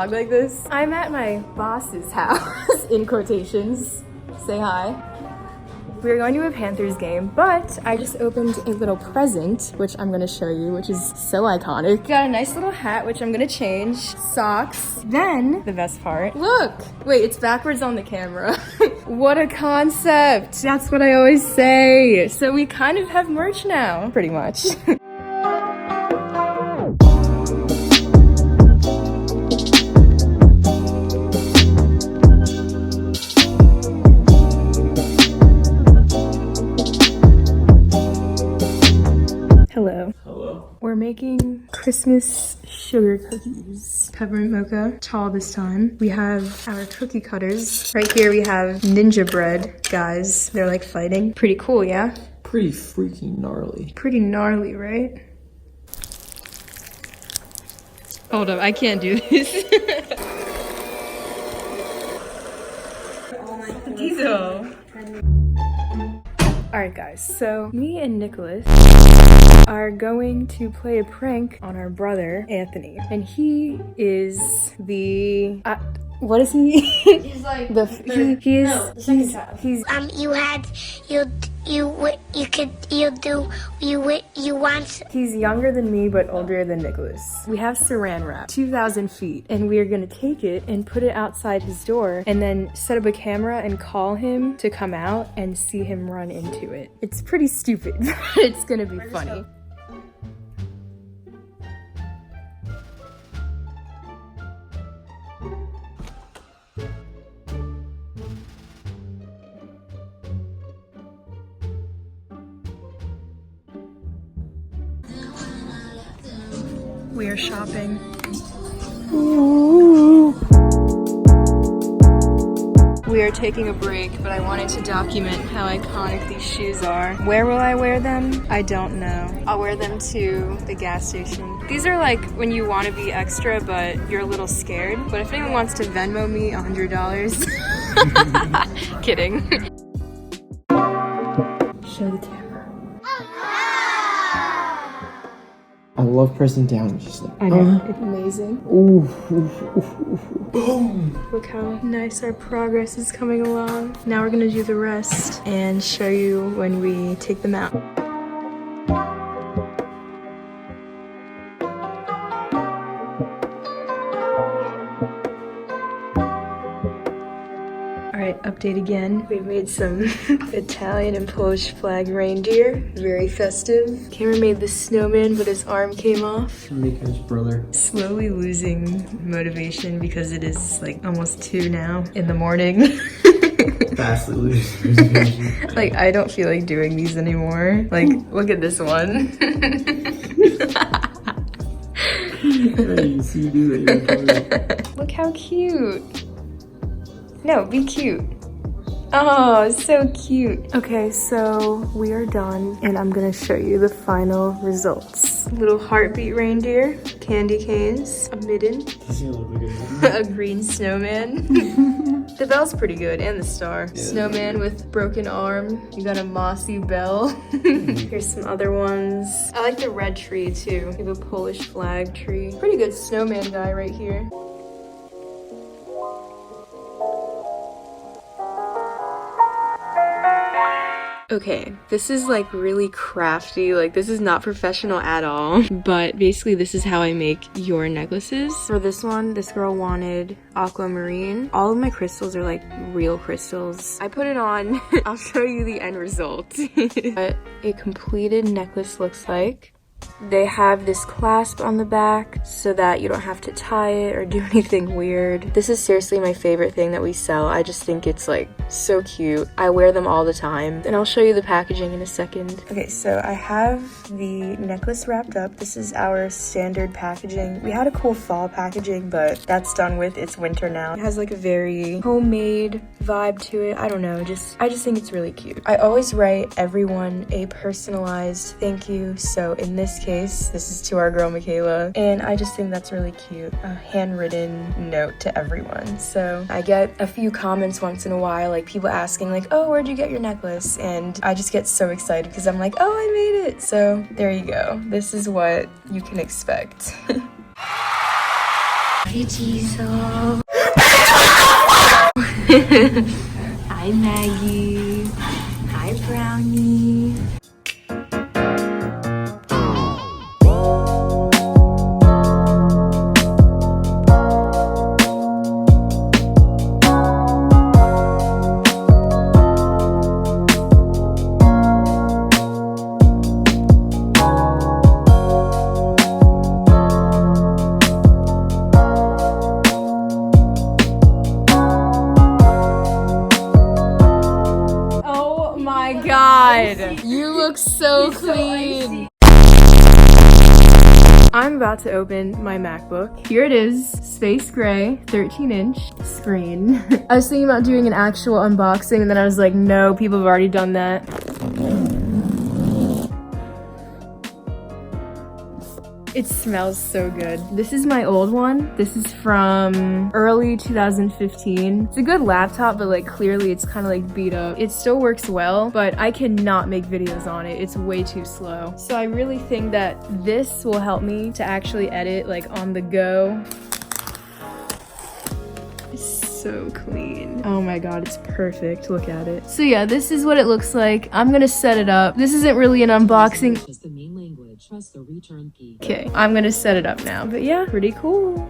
vlog like this. I'm at my boss's house, in quotations. Say hi. We're going to a Panthers game, but I just opened a little present, which I'm gonna show you, which is so iconic. Got a nice little hat, which I'm gonna change. Socks. Then, the best part. Look! Wait, it's backwards on the camera. What a concept! That's what I always say. So we kind of have merch now, pretty much. Hello. Hello. We're making Christmas sugar cookies. Peppermint mocha, tall this time. We have our cookie cutters. Right here we have ninja bread guys. They're like fighting. Pretty cool, yeah? Pretty freaking gnarly. Pretty gnarly, right? Hold up, I can't do this. Diesel. Alright guys, so me and Nicholas are going to play a prank on our brother, Anthony. And he is the... what is he? He's like the second child. you want. He's younger than me, but older than Nicholas. We have saran wrap, 2,000 feet, and we are gonna take it and put it outside his door and then set up a camera and call him to come out and see him run into it. It's pretty stupid, but it's gonna be funny. We are shopping. Ooh. We are taking a break, but I wanted to document how iconic these shoes are. Where will I wear them? I don't know. I'll wear them to the gas station. These are like when you want to be extra, but you're a little scared. But if anyone wants to Venmo me $100, kidding. Show the camera. I love pressing down just like. I know. It's amazing. Ooh, boom. Look how nice our progress is coming along. Now we're gonna do the rest and show you when we take them out. Alright, update again. We've made some Italian and Polish flag reindeer. Very festive. Cameron made the snowman, but his arm came off. Mika's brother. Slowly losing motivation because it is like almost 2 now in the morning. Fastly losing. Like, I don't feel like doing these anymore. Like, look at this one. Hey, you see, do that. Look how cute. No, be cute. Oh, so cute. Okay, so we are done and I'm gonna show you the final results. Little heartbeat reindeer, candy canes, a midden, a green snowman. The bell's pretty good, and the star. Yeah, snowman with broken arm. You got a mossy bell. Here's some other ones. I like the red tree too. We have a Polish flag tree. Pretty good snowman guy right here. Okay, this is like really crafty, like this is not professional at all, but basically this is how I make your necklaces. For this one, this girl wanted aquamarine. All of my crystals are like real crystals. I put it on. I'll show you the end result. What a completed necklace looks like. They have this clasp on the back so that you don't have to tie it or do anything weird. This is seriously my favorite thing that we sell. I just think it's like so cute. I wear them all the time, and I'll show you the packaging in a second. Okay, so I have the necklace wrapped up. This is our standard packaging. We had a cool fall packaging, but that's done with. It's winter now. It has like a very homemade vibe to it. I don't know, I just think it's really cute. I always write everyone a personalized thank you, so in this case, this is to our girl Michaela, and I just think that's really cute. A handwritten note to everyone. So I get a few comments once in a while, like people asking like, oh, where'd you get your necklace? And I just get so excited because I'm like, oh, I made it. So there you go. This is what you can expect. you, Diesel. Hi, Maggie. Hi, Brownie. God, you look so clean. I'm about to open my MacBook. Here it is, space gray, 13-inch screen. I was thinking about doing an actual unboxing and then I was like, no, people have already done that. It smells so good. This is my old one. This is from early 2015. It's a good laptop, but like clearly it's kind of like beat up. It still works well, but I cannot make videos on it. It's way too slow. So I really think that this will help me to actually edit like on the go. So clean. Oh my god, it's perfect. Look at it. So yeah, this is what it looks like. I'm gonna set it up. This isn't really an unboxing. Okay, I'm gonna set it up now. But yeah, pretty cool.